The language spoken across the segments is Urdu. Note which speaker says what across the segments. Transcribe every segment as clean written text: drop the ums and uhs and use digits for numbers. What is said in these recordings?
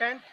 Speaker 1: 10th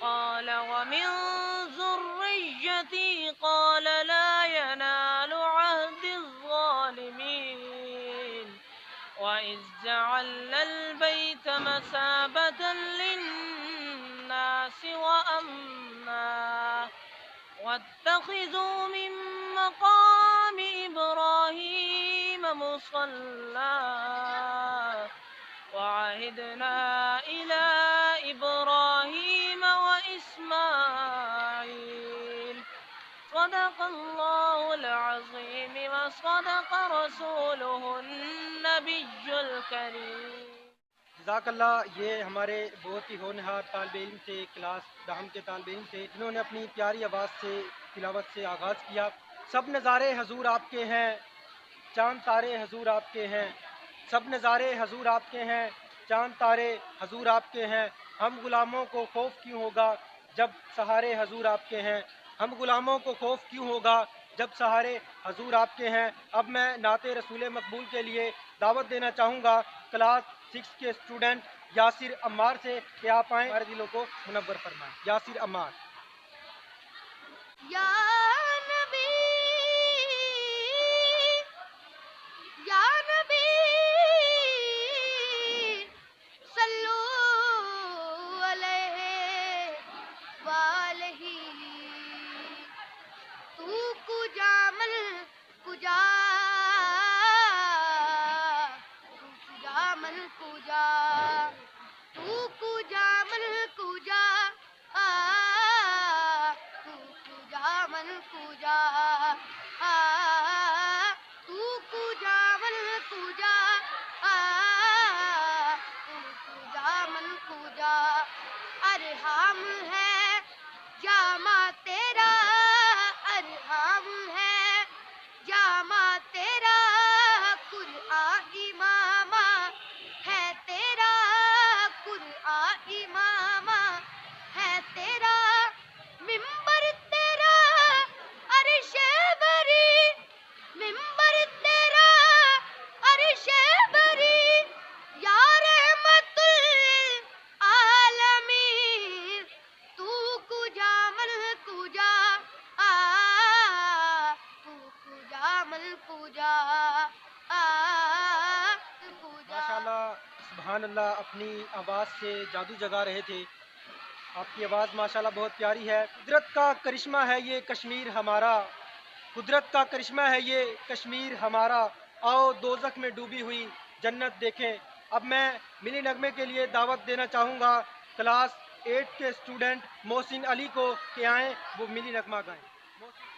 Speaker 2: قال ومن ذريتي قال لا ينال عهد الظالمين. وإذ جعلنا البيت مثابة للناس وأمنا واتخذوا من مقام إبراهيم مصلى وعهدنا إلى إبراهيم وإسماعيل صدق الله العظيم وصدق رسوله النبي الكريم.
Speaker 1: جزاک اللہ. یہ ہمارے بہت ہی ہونہار طالب علم تھے، کلاس دہم کے طالب علم تھے، جنہوں نے اپنی پیاری آواز سے تلاوت سے آغاز کیا. سب نظارے حضور آپ کے ہیں، چاند تارے حضور آپ کے ہیں. سب نظارے حضور آپ کے ہیں، چاند تارے حضور آپ کے ہیں. ہم غلاموں کو خوف کیوں ہوگا جب سہارے حضور آپ کے ہیں. ہم غلاموں کو خوف کیوں ہوگا جب سہارے حضور آپ کے ہیں. اب میں نعت رسول مقبول کے لیے دعوت دینا چاہوں گا کلاس 6 کے اسٹوڈنٹ یاسر عمار سے کہ آپ آئیں ہمارے دلوں کو منور فرمائیں. یاسر عمار.
Speaker 3: یا نبی یا نبی صلو علیہ وآلہ. تو کجا من کجا، تو کجا من کجا، تو کجا من کجا، تو کجا من کجا، تو کجا من کجا، تو کجا من کجا. ارحام ہے جامع تیرا، ارحام ہے جامع تیرا، قرآن امام ہے تیرا، قرآن امام ہے تیرا. ممبر تیرا عرش بری، ممبر تیرا عرش بری، یا رحمت العالمین. تو کجا من کجا، تو کجا من کجا،
Speaker 1: ماشاءاللہ سبحان اللہ. اپنی آواز سے جادو جگا رہے تھے. آپ کی آواز ماشاءاللہ بہت پیاری ہے. قدرت کا کرشمہ ہے یہ کشمیر ہمارا، قدرت کا کرشمہ ہے یہ کشمیر ہمارا. آؤ دوزخ میں ڈوبی ہوئی جنت دیکھیں. اب میں ملی نغمے کے لیے دعوت دینا چاہوں گا کلاس 8 کے اسٹوڈنٹ محسن علی کو کہ آئیں وہ ملی نغمہ گائیں.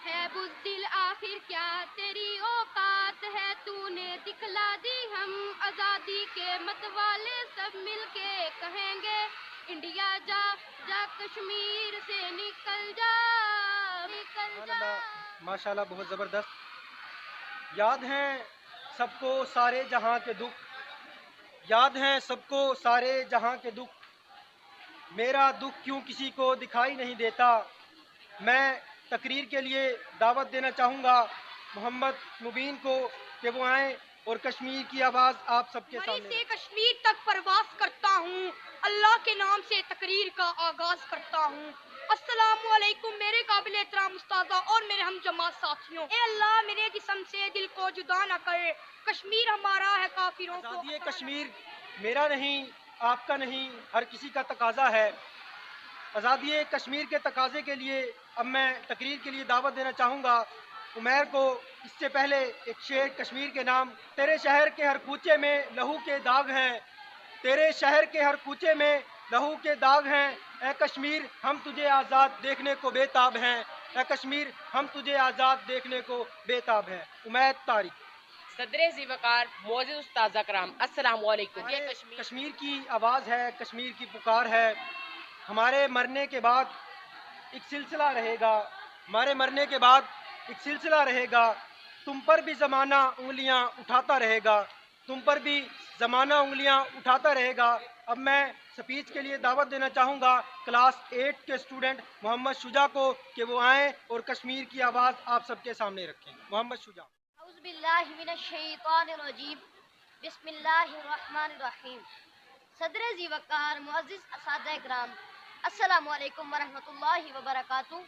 Speaker 3: ہے بزدل آخر کیا تیری اوقات ہے، تو نے دکھلا دی ہم آزادی کے مت والے سب مل کے کہیں گے انڈیا جا جا کشمیر سے نکل جا، نکل جا.
Speaker 1: ماشاءاللہ بہت زبردست. یاد ہیں سب کو سارے جہاں کے دکھ، یاد ہیں سب کو سارے جہاں کے دکھ، میرا دکھ کیوں کسی کو دکھائی نہیں دیتا. میں تقریر کے لیے دعوت دینا چاہوں گا محمد مبین کو کہ وہ آئیں اور کشمیر کی آواز آپ سب کے
Speaker 3: مری
Speaker 1: سامنے.
Speaker 3: سے کشمیر تک پرواز کرتا ہوں، اللہ کے نام سے تقریر کا آغاز کرتا ہوں. السلام علیکم میرے قابل احترام استاذہ اور میرے ہم جماعت ساتھیوں. اے اللہ میرے جسم سے
Speaker 4: جدا نہ کرے. کشمیر ہمارا ہے کافروں کو.
Speaker 1: آزادی کشمیر میرا نہیں، آپ کا نہیں، ہر کسی کا تقاضا ہے. آزادی کشمیر کے تقاضے کے لیے اب میں تقریر کے لیے دعوت دینا چاہوں گا عمیر کو. اس سے پہلے ایک شعر کشمیر کے نام. تیرے شہر کے ہر کوچے میں لہو کے داغ ہیں، تیرے شہر کے ہر کوچے میں لہو کے داغ ہیں. اے کشمیر ہم تجھے آزاد دیکھنے کو بے تاب ہیں، اے کشمیر ہم تجھے آزاد دیکھنے کو بے تاب ہیں. امید طارق.
Speaker 2: صدر ذی وقار معزز استاذ اکرام، السلام علیکم. یہ
Speaker 1: کشمیر کی آواز ہے، کشمیر کی پکار ہے. ہمارے مرنے کے بعد ایک سلسلہ رہے گا، ہمارے مرنے کے بعد ایک سلسلہ رہے گا. تم پر بھی زمانہ انگلیاں اٹھاتا رہے گا، تم پر بھی زمانہ انگلیاں اٹھاتا رہے گا. اب میں سپیچ کے لیے دعوت دینا چاہوں گا کلاس 8 کے اسٹوڈنٹ محمد شجاع کو کہ وہ آئیں اور کشمیر کی آواز آپ سب کے سامنے رکھیں. محمد شجاع.
Speaker 3: اعوذ باللہ من الشیطان الرجیم. بسم اللہ الرحمن الرحیم. صدر ذی وقار معزز اساتذہ اکرام، السلام علیکم ورحمۃ اللہ وبرکاتہ.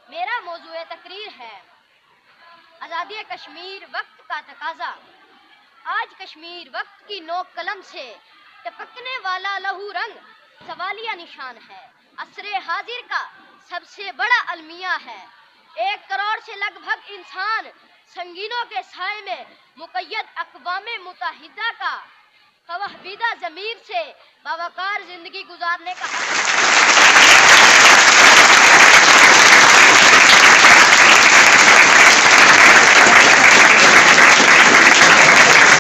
Speaker 3: میرا موضوع تقریر ہے آزادی کشمیر وقت کا تقاضا. آج کشمیر وقت کی نوک قلم سے ٹپکنے والا لہو رنگ سوالیہ نشان ہے. عصر حاضر کا سب سے بڑا المیہ ہے. 1 کروڑ سے لگ بھگ انسان سنگینوں کے سائے میں مقید اقوام متحدہ کا فوحبیدہ ضمیر سے باوقار زندگی گزارنے کا حق